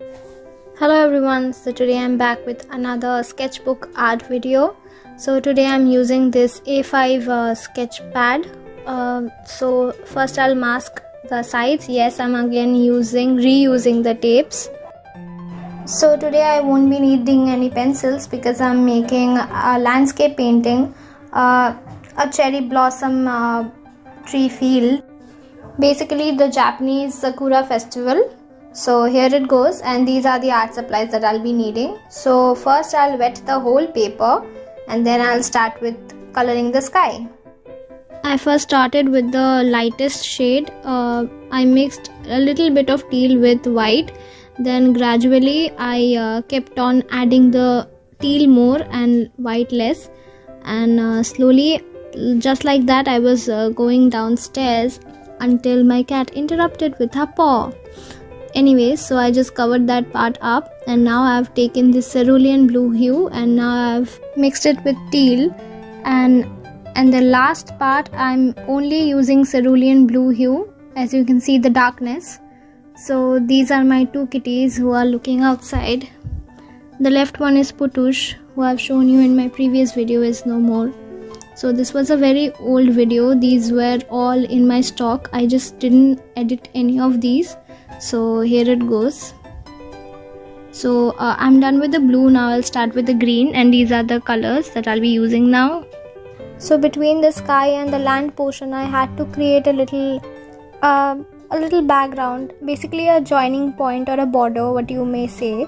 Hello everyone, so today I'm back with another sketchbook art video. So today I'm using this A5 sketch pad. So first I'll mask the sides. Yes, I'm again reusing the tapes. So today I won't be needing any pencils because I'm making a landscape painting, a cherry blossom tree field. Basically the Japanese Sakura festival. So here it goes, and these are the art supplies that I'll be needing. So first I'll wet the whole paper and then I'll start with coloring the sky. I first started with the lightest shade. I mixed a little bit of teal with white. Then gradually I kept on adding the teal more and white less. And slowly, just like that, I was going downstairs until my cat interrupted with her paw. Anyways, so I just covered that part up, and now I've taken this cerulean blue hue and now I've mixed it with teal, and the last part I'm only using cerulean blue hue. As you can see the darkness. So these are my two kitties who are looking outside. The left one is Putush, who I've shown you in my previous video is no more. So this was a very old video. These were all in my stock. I just didn't edit any of these. So here it goes. So I'm done with the blue. Now I'll start with the green, and these are the colors that I'll be using now. So between the sky and the land portion, I had to create a little background, basically a joining point or a border, what you may say.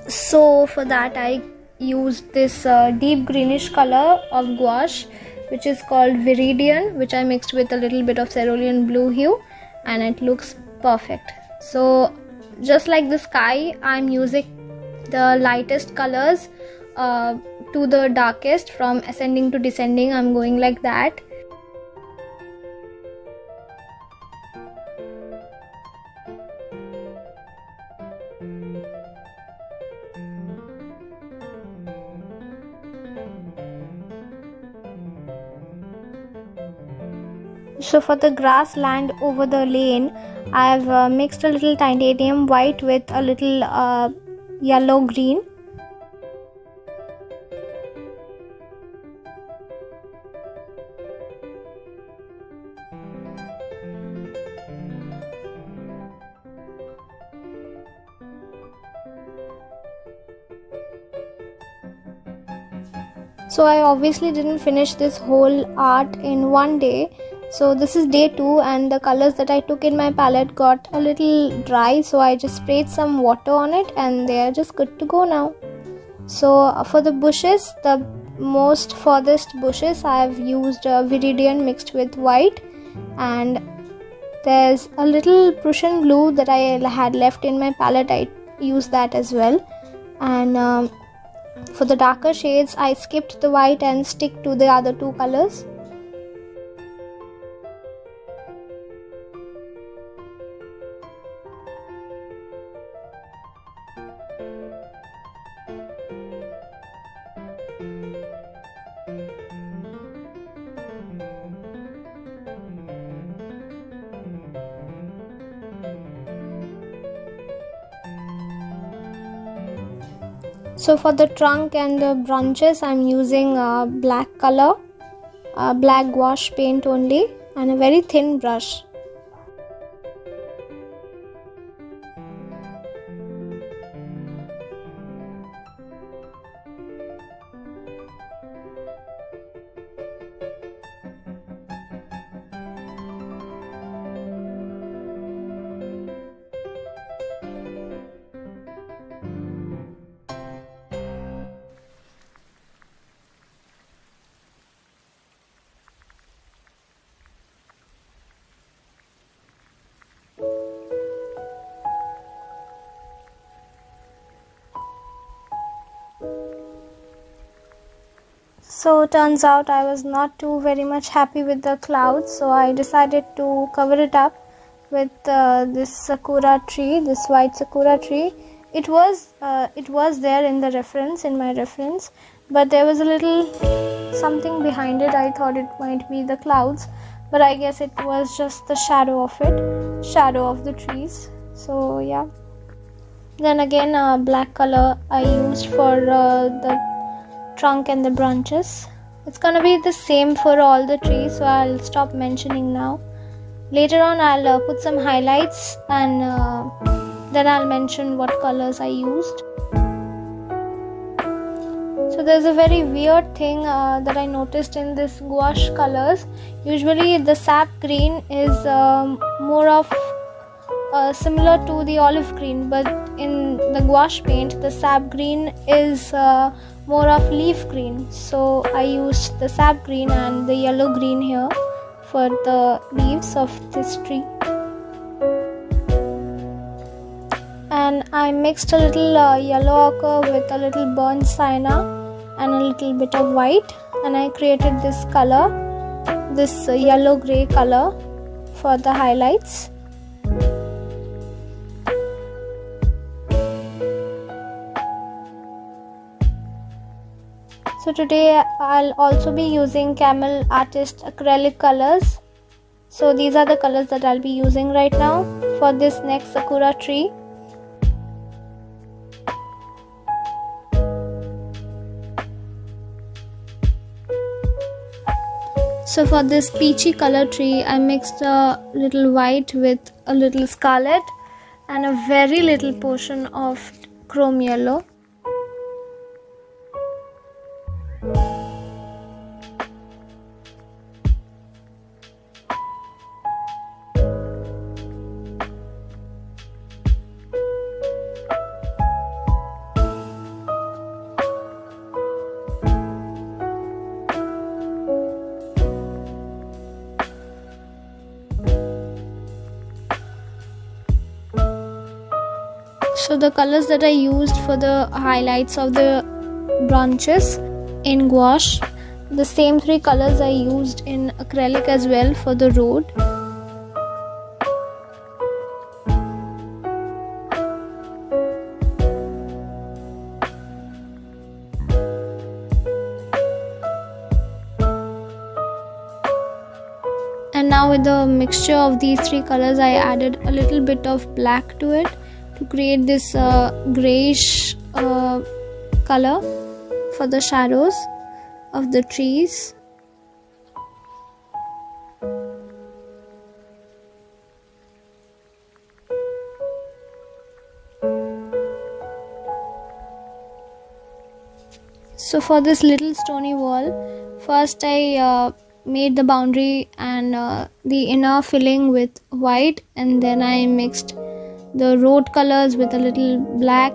So for that I used this deep greenish color of gouache, which is called Viridian, which I mixed with a little bit of cerulean blue hue, and it looks perfect. So just like the sky, I'm using the lightest colors to the darkest, from ascending to descending. I'm going like that. So for the grassland over the lane, I've mixed a little titanium white with a little yellow green. So I obviously didn't finish this whole art in one day. So this is day 2, and the colors that I took in my palette got a little dry, so I just sprayed some water on it and they are just good to go now. So for the bushes, the most furthest bushes, I have used Viridian mixed with white, and there's a little Prussian blue that I had left in my palette. I used that as well. And for the darker shades, I skipped the white and stick to the other two colors. So for the trunk and the branches, I'm using black color, black gouache paint only, and a very thin brush. So turns out I was not too very much happy with the clouds, so I decided to cover it up with this Sakura tree, this white Sakura tree. It was there in the reference, in my reference, but there was a little something behind it. I thought it might be the clouds, but I guess it was just the shadow of it, shadow of the trees. So yeah. Then again black color I used for the trunk and the branches. It's gonna be the same for all the trees, so I'll stop mentioning now. Later on I'll put some highlights and then I'll mention what colors I used. So there's a very weird thing that I noticed in this gouache colors. Usually the sap green is more of similar to the olive green, but in the gouache paint the sap green is more of leaf green. So I used the sap green and the yellow green here for the leaves of this tree. And I mixed a little yellow ochre with a little burnt sienna and a little bit of white, and I created this color, this yellow grey color for the highlights. So today I'll also be using Camel Artist acrylic colors. So these are the colors that I'll be using right now for this next Sakura tree. So for this peachy color tree, I mixed a little white with a little scarlet and a very little portion of chrome yellow. So the colors that I used for the highlights of the branches in gouache, the same three colors I used in acrylic as well for the road. And now with the mixture of these three colors, I added a little bit of black to it to create this grayish color for the shadows of the trees. So for this little stony wall, first I made the boundary and the inner filling with white, and then I mixed the road colors with a little black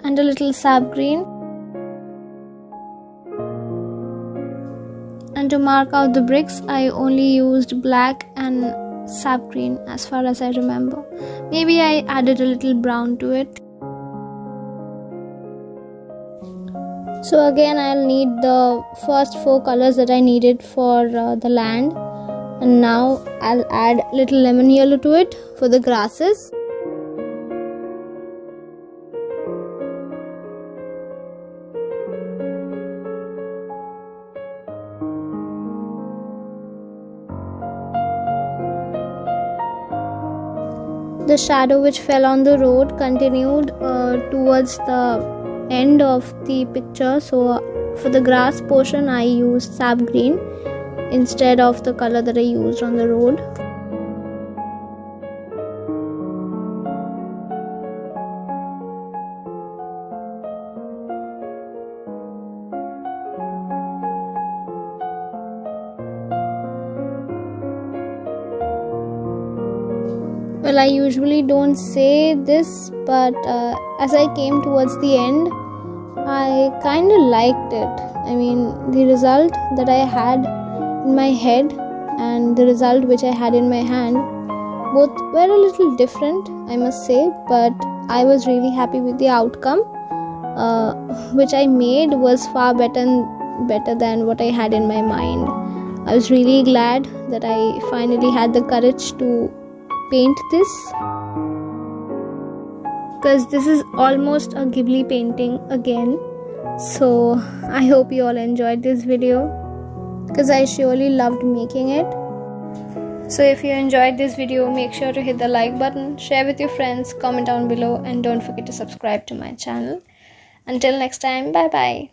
and a little sap green. And to mark out the bricks, I only used black and sap green as far as I remember. Maybe I added a little brown to it. So again I'll need the first four colors that I needed for the land, and now I'll add little lemon yellow to it for the grasses. The shadow which fell on the road continued towards the end of the picture, so for the grass portion I used sap green instead of the color that I used on the road. Well, I usually don't say this, but as I came towards the end, I kind of liked it. I mean, the result that I had in my head and the result which I had in my hand, both were a little different, I must say, but I was really happy with the outcome. Which I made was far better than what I had in my mind. I was really glad that I finally had the courage to paint this, because this is almost a Ghibli painting again. So I hope you all enjoyed this video, because I surely loved making it. So if you enjoyed this video, make sure to hit the like button, share with your friends, comment down below, and don't forget to subscribe to my channel. Until next time, bye bye.